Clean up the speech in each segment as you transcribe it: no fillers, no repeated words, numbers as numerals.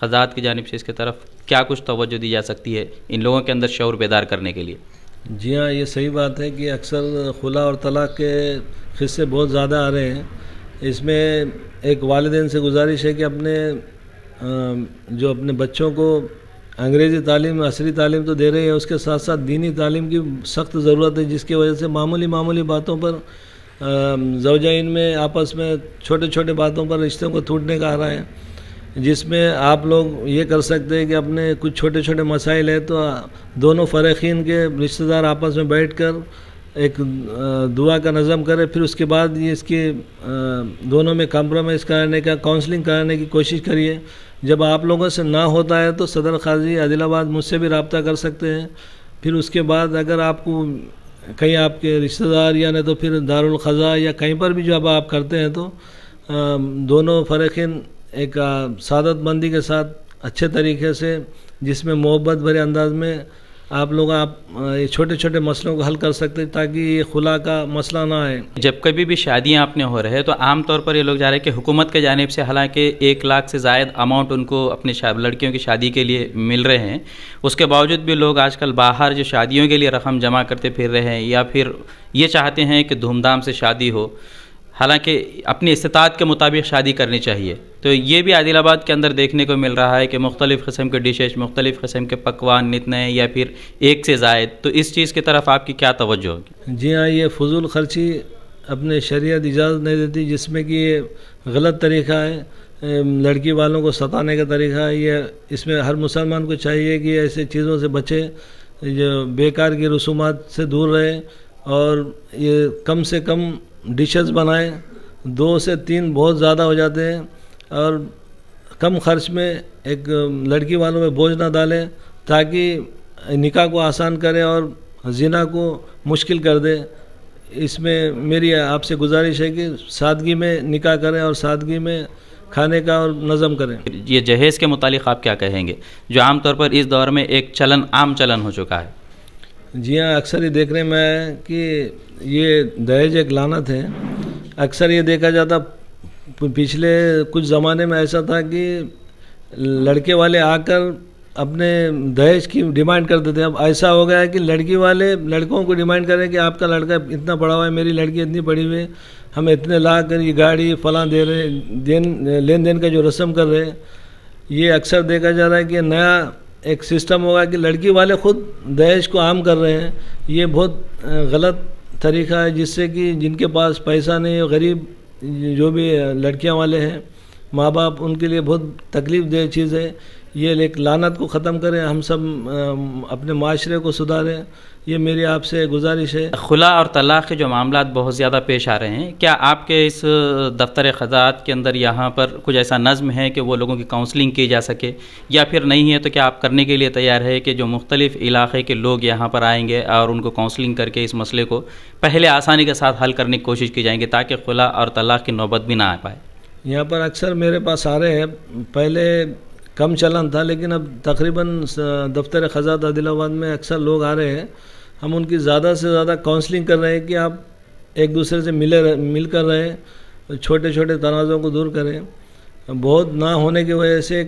قضات کی جانب سے اس کی طرف کیا کچھ توجہ دی جا سکتی ہے ان لوگوں کے اندر شعور بیدار کرنے کے لیے؟ جی ہاں، یہ صحیح بات ہے کہ اکثر خلا اور طلاق کے قصے بہت زیادہ آ رہے ہیں. اس میں ایک والدین سے گزارش ہے کہ جو اپنے بچوں کو انگریزی تعلیم، عصری تعلیم تو دے رہے ہیں، اس کے ساتھ ساتھ دینی تعلیم کی سخت ضرورت ہے، جس کی وجہ سے معمولی باتوں پر زوجین میں آپس میں چھوٹے باتوں پر رشتوں کو ٹوٹنے کا آ رہا ہے. جس میں آپ لوگ یہ کر سکتے ہیں کہ اپنے کچھ چھوٹے مسائل ہیں تو دونوں فریقین کے رشتہ دار آپس میں بیٹھ کر ایک دعا کا نظم کرے، پھر اس کے بعد یہ اس کی دونوں میں کمپرومائز کرنے کا، کاؤنسلنگ کرانے کی کوشش کریے. جب آپ لوگوں سے نہ ہوتا ہے تو صدر قاضی عادل آباد مجھ سے بھی رابطہ کر سکتے ہیں. پھر اس کے بعد اگر آپ کو کہیں آپ کے رشتہ دار یا نہیں تو پھر دارالقضاء یا کہیں پر بھی جب آپ کرتے ہیں تو دونوں فریقین ایک سعادت مندی کے ساتھ اچھے طریقے سے، جس میں محبت بھرے انداز میں آپ لوگ یہ چھوٹے مسئلوں کو حل کر سکتے تاکہ یہ خلا کا مسئلہ نہ آئے. جب کبھی بھی شادیاں اپنے ہو رہے ہیں تو عام طور پر یہ لوگ جا رہے ہیں کہ حکومت کے جانب سے حالانکہ 1 لاکھ سے زائد اماؤنٹ ان کو اپنے لڑکیوں کی شادی کے لیے مل رہے ہیں، اس کے باوجود بھی لوگ آج کل باہر جو شادیوں کے لیے رقم جمع کرتے پھر رہے ہیں یا پھر یہ چاہتے ہیں کہ دھوم دھام سے شادی ہو، حالانکہ اپنی استطاعت کے مطابق شادی کرنی چاہیے. تو یہ بھی عادل آباد کے اندر دیکھنے کو مل رہا ہے کہ مختلف قسم کے ڈشز، مختلف قسم کے پکوان نت نئے یا پھر ایک سے زائد. تو اس چیز کی طرف آپ کی کیا توجہ ہوگی؟ جی ہاں، یہ فضول خرچی اپنے شریعت اجازت نہیں دیتی، جس میں کہ یہ غلط طریقہ ہے، لڑکی والوں کو ستانے کا طریقہ ہے. یہ اس میں ہر مسلمان کو چاہیے کہ ایسے چیزوں سے بچے، جو بیکار کی رسومات سے دور رہے اور یہ کم سے کم ڈشز بنائیں. 2 سے 3 بہت زیادہ ہو جاتے ہیں اور کم خرچ میں ایک لڑکی والوں میں بوجھ نہ ڈالیں تاکہ نکاح کو آسان کرے اور زنا کو مشکل کر دے. اس میں میری آپ سے گزارش ہے کہ سادگی میں نکاح کریں اور سادگی میں کھانے کا اور نظم کریں. یہ جہیز کے متعلق آپ کیا کہیں گے جو عام طور پر اس دور میں ایک عام چلن ہو چکا ہے؟ جی ہاں، اکثر یہ دیکھنے میں ہے کہ یہ دہیج ایک لعنت ہے. اکثر یہ دیکھا جاتا، پچھلے کچھ زمانے میں ایسا تھا کہ لڑکے والے آ کر اپنے دہیج کی ڈیمانڈ کرتے تھے. اب ایسا ہو گیا ہے کہ لڑکی والے لڑکوں کو ڈیمانڈ کریں کہ آپ کا لڑکا اتنا پڑھا ہوا ہے، میری لڑکی اتنی پڑھی ہوئی ہے، ہمیں اتنے لا کر یہ گاڑی فلاں دے رہے، لین دین کا جو رسم کر رہے ہیں. یہ اکثر دیکھا جا رہا ہے کہ نیا ایک سسٹم ہوگا کہ لڑکی والے خود دہیج کو عام کر رہے ہیں. یہ بہت غلط طریقہ ہے، جس سے کہ جن کے پاس پیسہ نہیں ہے، غریب جو بھی لڑکیاں والے ہیں، ماں باپ، ان کے لیے بہت تکلیف دہ چیز ہے. یہ ایک لعنت کو ختم کریں، ہم سب اپنے معاشرے کو سدھاریں، یہ میری آپ سے گزارش ہے. خلا اور طلاق کے جو معاملات بہت زیادہ پیش آ رہے ہیں، کیا آپ کے اس دفتر قضات کے اندر یہاں پر کچھ ایسا نظم ہے کہ وہ لوگوں کی کاؤنسلنگ کی جا سکے، یا پھر نہیں ہے تو کیا آپ کرنے کے لیے تیار ہے کہ جو مختلف علاقے کے لوگ یہاں پر آئیں گے اور ان کو کاؤنسلنگ کر کے اس مسئلے کو پہلے آسانی کے ساتھ حل کرنے کی کوشش کی جائیں گے تاکہ خلا اور طلاق کی نوبت بھی نہ آ پائے؟ یہاں پر اکثر میرے پاس آ رہے ہیں، پہلے کم چلن تھا لیکن اب تقریباً دفتر قضات عادل آباد میں اکثر لوگ آ رہے ہیں. ہم ان کی زیادہ سے زیادہ کاؤنسلنگ کر رہے ہیں کہ آپ ایک دوسرے سے مل کر رہیں، چھوٹے تنازعوں کو دور کریں. بہت نہ ہونے کی وجہ سے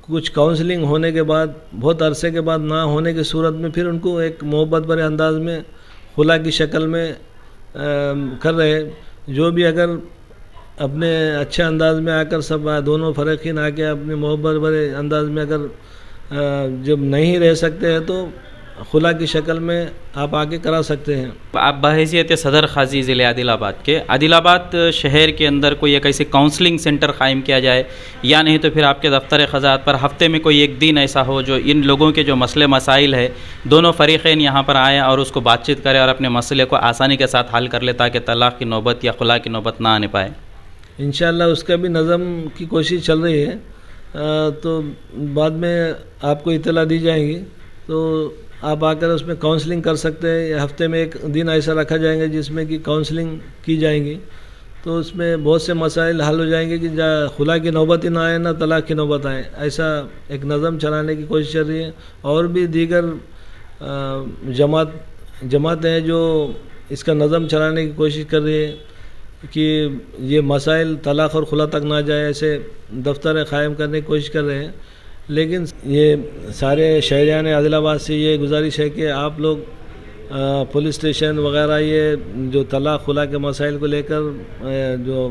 کچھ کاؤنسلنگ ہونے کے بعد، بہت عرصے کے بعد نہ ہونے کی صورت میں پھر ان کو ایک محبت بھرے انداز میں خلا کی شکل میں کر رہے. جو بھی اگر اپنے اچھے انداز میں آ کر سب دونوں فریقین آ کے اپنے محبت بھرے انداز میں اگر جب نہیں رہ سکتے ہیں تو خلا کی شکل میں آپ آگے کرا سکتے ہیں. آپ بحیثیت صدر قاضی ضلع عادل آباد کے، عادل آباد شہر کے اندر کوئی ایک ایسی کاؤنسلنگ سینٹر قائم کیا جائے، یا نہیں تو پھر آپ کے دفتر قضات پر ہفتے میں کوئی ایک دن ایسا ہو جو ان لوگوں کے جو مسئلے مسائل ہے دونوں فریقین یہاں پر آئیں اور اس کو بات چیت کریں اور اپنے مسئلے کو آسانی کے ساتھ حل کر لے تاکہ طلاق کی نوبت یا خلا کی نوبت نہ آنے پائے؟ انشاءاللہ اس کا بھی نظم کی کوشش چل رہی ہے، تو بعد میں آپ کو اطلاع دی جائیں گی تو آپ آ کر اس میں کاؤنسلنگ کر سکتے ہیں. ہفتے میں ایک دن ایسا رکھا جائیں گے جس میں کہ کاؤنسلنگ کی جائیں گی، تو اس میں بہت سے مسائل حل ہو جائیں گے کہ خلا کی نوبت ہی نہ آئے، نہ طلاق کی نوبت آئے. ایسا ایک نظم چلانے کی کوشش چل رہی ہے. اور بھی دیگر جماعتیں ہیں جو اس کا نظم چلانے کی کوشش کر رہی ہے کہ یہ مسائل طلاق اور خلا تک نہ جائے، ایسے دفتر قائم کرنے کی کوشش کر رہے ہیں. لیکن یہ سارے شہریان عادل آباد سے یہ گزارش ہے کہ آپ لوگ پولیس اسٹیشن وغیرہ یہ جو طلاق خلا کے مسائل کو لے کر جو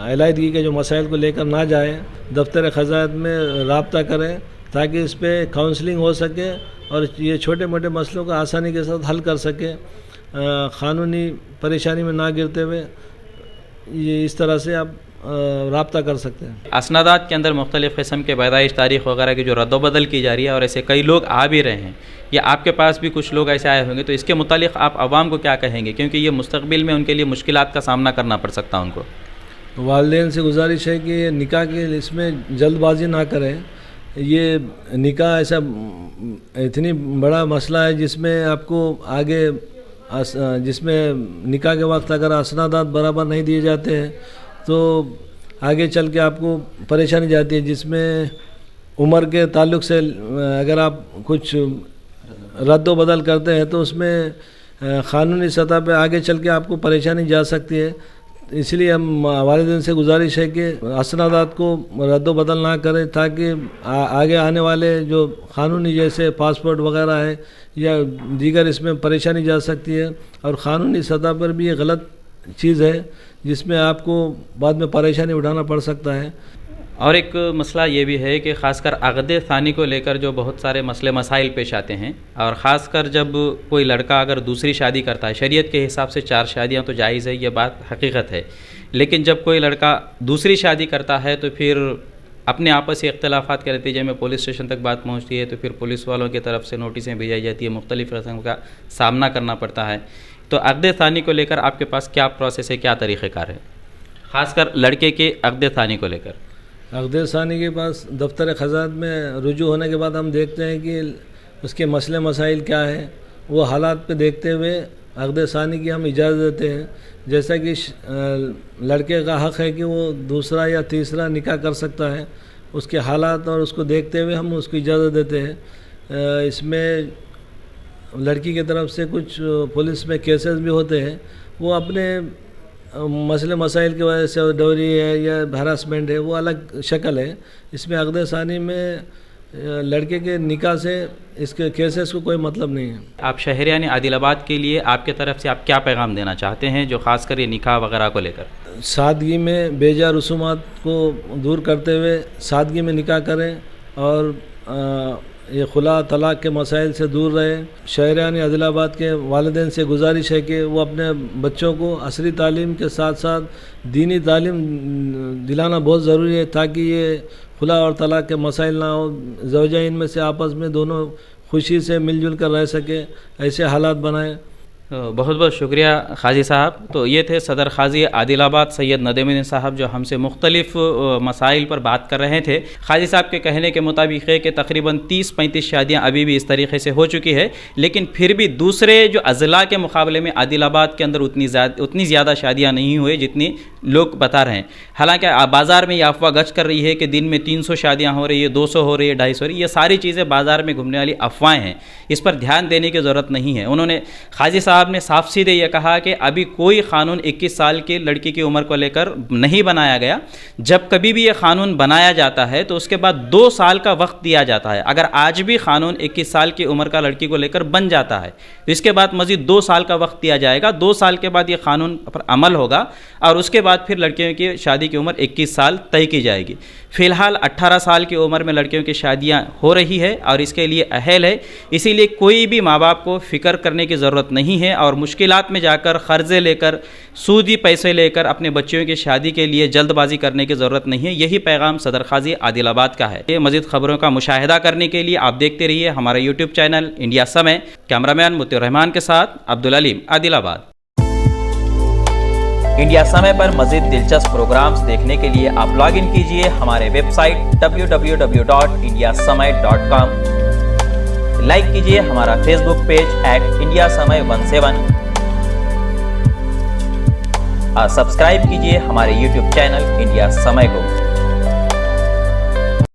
علیحدگی کے جو مسائل کو لے کر نہ جائیں، دفتر خزانت میں رابطہ کریں تاکہ اس پہ کاؤنسلنگ ہو سکے اور یہ چھوٹے موٹے مسئلوں کا آسانی کے ساتھ حل کر سکے، قانونی پریشانی میں نہ گرتے ہوئے یہ اس طرح سے آپ رابطہ کر سکتے ہیں۔ اسنادات کے اندر مختلف قسم کے پیدائش تاریخ وغیرہ کی جو رد و بدل کی جا رہی ہے اور ایسے کئی لوگ آ بھی رہے ہیں، یا آپ کے پاس بھی کچھ لوگ ایسے آئے ہوں گے، تو اس کے متعلق آپ عوام کو کیا کہیں گے؟ کیونکہ یہ مستقبل میں ان کے لیے مشکلات کا سامنا کرنا پڑ سکتا ہے ان کو۔ والدین سے گزارش ہے کہ نکاح کے اس میں جلد بازی نہ کریں۔ یہ نکاح ایسا اتنی بڑا مسئلہ ہے جس میں آپ کو آگے جس میں نکاح کے وقت اگر اسنادات برابر نہیں دیے جاتے ہیں تو آگے چل کے آپ کو پریشانی جاتی ہے، جس میں عمر کے تعلق سے اگر آپ کچھ رد و بدل کرتے ہیں تو اس میں قانونی سطح پہ آگے چل کے آپ کو پریشانی جا سکتی ہے۔ اس لیے ہم والدین سے گزارش ہے کہ اسنادات کو رد و بدل نہ کریں تاکہ آگے آنے والے جو قانونی جیسے پاسپورٹ وغیرہ ہے یا دیگر اس میں پریشانی جا سکتی ہے، اور قانونی سطح پر بھی یہ غلط چیز ہے جس میں آپ کو بعد میں پریشانی اٹھانا پڑ سکتا ہے۔ اور ایک مسئلہ یہ بھی ہے کہ خاص کر عقد ثانی کو لے کر جو بہت سارے مسئلے مسائل پیش آتے ہیں، اور خاص کر جب کوئی لڑکا اگر دوسری شادی کرتا ہے، شریعت کے حساب سے 4 شادیاں تو جائز ہے، یہ بات حقیقت ہے، لیکن جب کوئی لڑکا دوسری شادی کرتا ہے تو پھر اپنے آپسی اختلافات کے نتیجے میں پولیس اسٹیشن تک بات پہنچتی ہے، تو پھر پولیس والوں کی طرف سے نوٹسیں بھیجائی جاتی ہے، مختلف قسم کا سامنا کرنا پڑتا ہے۔ تو عقد ثانی کو لے کر آپ کے پاس کیا پروسیس ہے، کیا طریقہ کار ہے، خاص کر لڑکے کے عقد ثانی کو لے کر؟ عقد ثانی کے پاس دفتر خزانت میں رجوع ہونے کے بعد ہم دیکھتے ہیں کہ اس کے مسئلے مسائل کیا ہیں، وہ حالات پہ دیکھتے ہوئے عقد ثانی کی ہم اجازت دیتے ہیں۔ جیسا کہ لڑکے کا حق ہے کہ وہ دوسرا یا تیسرا نکاح کر سکتا ہے، اس کے حالات اور اس کو دیکھتے ہوئے ہم اس کو اجازت دیتے ہیں۔ اس میں لڑکی کی طرف سے کچھ پولیس میں کیسز بھی ہوتے ہیں، وہ اپنے مسئلے مسائل کی وجہ سے ڈوری ہے یا ہراسمنٹ ہے، وہ الگ شکل ہے۔ اس میں عقد ثانی میں لڑکے کے نکاح سے اس کے کیسز کو کوئی مطلب نہیں ہے۔ آپ شہریان عادل آباد کے لیے آپ کی طرف سے آپ کیا پیغام دینا چاہتے ہیں جو خاص کر یہ نکاح وغیرہ کو لے کر؟ سادگی میں بے جا رسومات کو دور کرتے ہوئے سادگی میں نکاح کریں اور یہ خلا طلاق کے مسائل سے دور رہیں۔ شہریان عادل آباد کے والدین سے گزارش ہے کہ وہ اپنے بچوں کو عصری تعلیم کے ساتھ ساتھ دینی تعلیم دلانا بہت ضروری ہے تاکہ یہ خلا اور طلاق کے مسائل نہ ہو، زوجین میں سے آپس میں دونوں خوشی سے مل جل کر رہ سکے، ایسے حالات بنائیں۔ بہت بہت شکریہ قاضی صاحب۔ تو یہ تھے صدر قاضی عادل آباد سید ندیم الدین صاحب جو ہم سے مختلف مسائل پر بات کر رہے تھے۔ قاضی صاحب کے کہنے کے مطابق ہے کہ تقریباً 30-35 شادیاں ابھی بھی اس طریقے سے ہو چکی ہے، لیکن پھر بھی دوسرے جو اضلاع کے مقابلے میں عادل آباد کے اندر اتنی زیادہ شادیاں نہیں ہوئے جتنی لوگ بتا رہے ہیں۔ حالانکہ بازار میں یہ افواہ گچ کر رہی ہے کہ دن میں 300 شادیاں ہو رہی ہے، 200 ہو رہی ہے، 250 ہو رہی ہے، یہ ساری چیزیں بازار میں گھومنے والی افواہیں ہیں، اس پر دھیان دینے کی ضرورت نہیں ہے۔ انہوں نے قاضی صاحب نے صاف سیدھے یہ کہا کہ ابھی کوئی قانون 21 سال کی لڑکی کی عمر کو لے کر نہیں بنایا گیا، جب کبھی بھی یہ قانون بنایا جاتا ہے تو اس کے بعد 2 سال کا وقت دیا جاتا ہے۔ اگر آج بھی قانون 21 سال کی عمر کا لڑکی کو لے کر بن جاتا ہے تو اس کے بعد مزید 2 سال کا وقت دیا جائے گا، 2 سال کے بعد یہ قانون پر عمل ہوگا اور اس کے بعد پھر لڑکیوں کی شادی کی عمر 21 سال طے کی جائے گی۔ فی الحال 18 سال کی عمر میں لڑکیوں کی شادیاں ہو رہی ہے اور اس کے لیے اہل ہے، اسی لیے کوئی بھی ماں باپ کو فکر کرنے کی ضرورت نہیں ہے اور مشکلات میں جا کر قرضے لے کر سودی پیسے لے کر اپنے بچوں کی شادی کے لیے جلد بازی کرنے کی ضرورت نہیں ہے۔ یہی پیغام صدر قاضی عادل آباد کا ہے۔ یہ مزید خبروں کا مشاہدہ کرنے کے لیے آپ دیکھتے رہیے ہمارا یوٹیوب چینل انڈیا سمے۔ کیمرہ مین مطیع الرحمان کے ساتھ عبدالعلیم، عادل آباد۔ انڈیا سمے پر مزید دلچسپ پروگرامز دیکھنے کے لیے آپ لاگ ان کیجئے ہمارے ویب سائٹ www.indiasamy.com، لائک کیجئے ہمارا فیس بک پیج @IndiaSamay17 اور سبسکرائب کیجئے ہمارے یوٹیوب چینل انڈیا سمے کو۔